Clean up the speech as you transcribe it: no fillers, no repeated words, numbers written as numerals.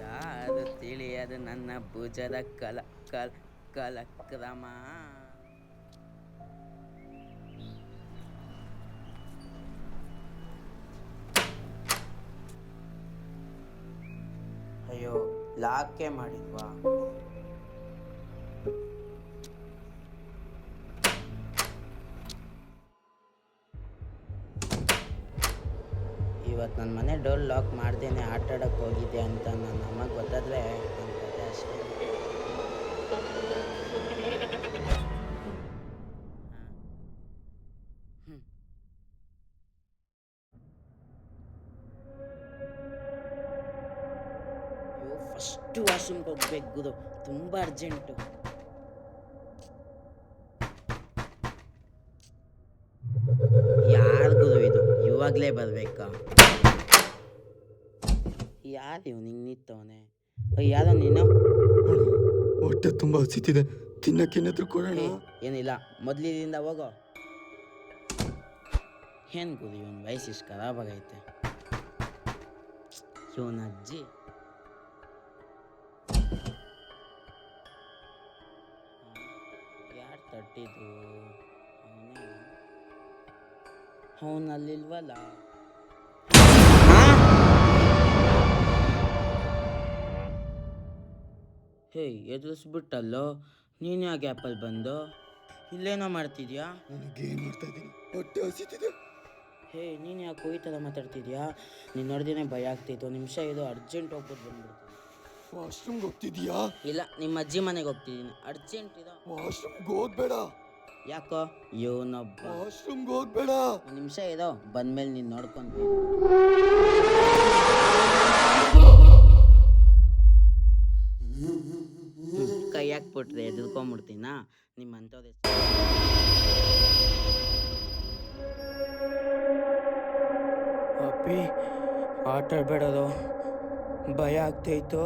ಯಾರು ತಿಳಿಯದು ನನ್ನ ಭುಜದ ಕಲಕ್ರಮ. ಅಯ್ಯೋ, ಲಾಕೆ ಮಾಡಿದ್ವಾ? ಇವತ್ತು ನನ್ನ ಮನೆ ಡೋರ್ ಲಾಕ್ ಮಾಡ್ದೇನೆ ಆಟಾಡಕ್ಕೆ ಹೋಗಿದ್ದೆ ಅಂತ ನನ್ನ ಅಮ್ಮಗೆ ಗೊತ್ತಾದರೆ ನನ್ನ ಕತೆ ಅಷ್ಟೇ. ಅಯ್ಯೋ, ಫಸ್ಟು ವಾಶ್ರೂಮ್ಗೆ ಹೋಗ್ಬೇಕು ಗುರು, ತುಂಬ ಅರ್ಜೆಂಟು. ಯಾರು ಗುರು ಇದು, ಇವಾಗಲೇ ಬರಬೇಕಾ? ಯಾರು ಇವ್ ನಿಂಗೆ ನಿಂತವನೆ? ಯಾರೋ ನೀನು? ಹೊಟ್ಟೆ ತುಂಬ ಹಸಿತಿದೆ, ತಿನ್ನಕ್ಕೇನಾದ್ರೂ ಕೊಡೋಣ? ಏನಿಲ್ಲ, ಮೊದಲಿನಿಂದ ಹೋಗೋ. ಏನು ಗುರು ಇವನ್ ವಯಸ್ಸು ಇಷ್ಟು ಖರಾಬಾಗೈತೆ. ಇವನ ಅಜ್ಜಿ ಯಾರು ತಟ್ಟಿದ್ದು? ಅವನಲ್ಲಿಲ್ವಲ್ಲ. ಹೇ, ಎದುರಿಸ್ಬಿಟ್ಟಲ್ಲೋ, ನೀನು ಯಾಕೆ ಆ್ಯಪಲ್ಲಿ ಬಂದು ಇಲ್ಲೇನೋ ಮಾಡ್ತಿದ್ಯಾ? ನನಗೇನು ಮಾಡ್ತಾ ಇದ್ದೀನಿ, ಹೊಟ್ಟೆ ಹಸಿತಿದೆ. ಹೇ, ನೀನು ಯಾಕೆ ಈ ಥರ ಮಾತಾಡ್ತಿದ್ಯಾ? ನೀನು ನೋಡ್ದೇನೆ ಭಯ ಆಗ್ತಿತ್ತು. ನಿಮಿಷ ಇದು, ಅರ್ಜೆಂಟ್ ಹೋಗ್ಬಿಟ್ಟು ಬಂದ್ಬಿಡ್ತೀನಿ. ವಾಶ್ರೂಮ್ಗೆ ಹೋಗ್ತಿದ್ಯಾ? ಇಲ್ಲ, ನಿಮ್ಮ ಅಜ್ಜಿ ಮನೆಗೆ ಹೋಗ್ತಿದ್ದೀನಿ, ಅರ್ಜೆಂಟ್ ಇದೆ. ವಾಶ್ರೂಮ್ಗೆ ಹೋಗ್ಬೇಡ. ಯಾಕೋ ಇವನೊಬ್ಬ. ವಾಶ್ರೂಮ್ಗೆ ಹೋಗ್ಬೇಡ. ಒಂದು ನಿಮಿಷ ಇದೋ, ಬಂದ್ಮೇಲೆ ನೀನು ನೋಡ್ಕೊಂಡು ಕೈ ಹಾಕ್ಬಿಟ್ರೆ ಎದುರ್ಕೊಂಬಿಡ್ತೀನ ನಿಮ್ಮಂಥವ್ರೆ. ಅಪ್ಪಿ, ಆಟ ಆಡ್ಬೇಡದು, ಭಯ ಆಗ್ತಾಯಿತ್ತು.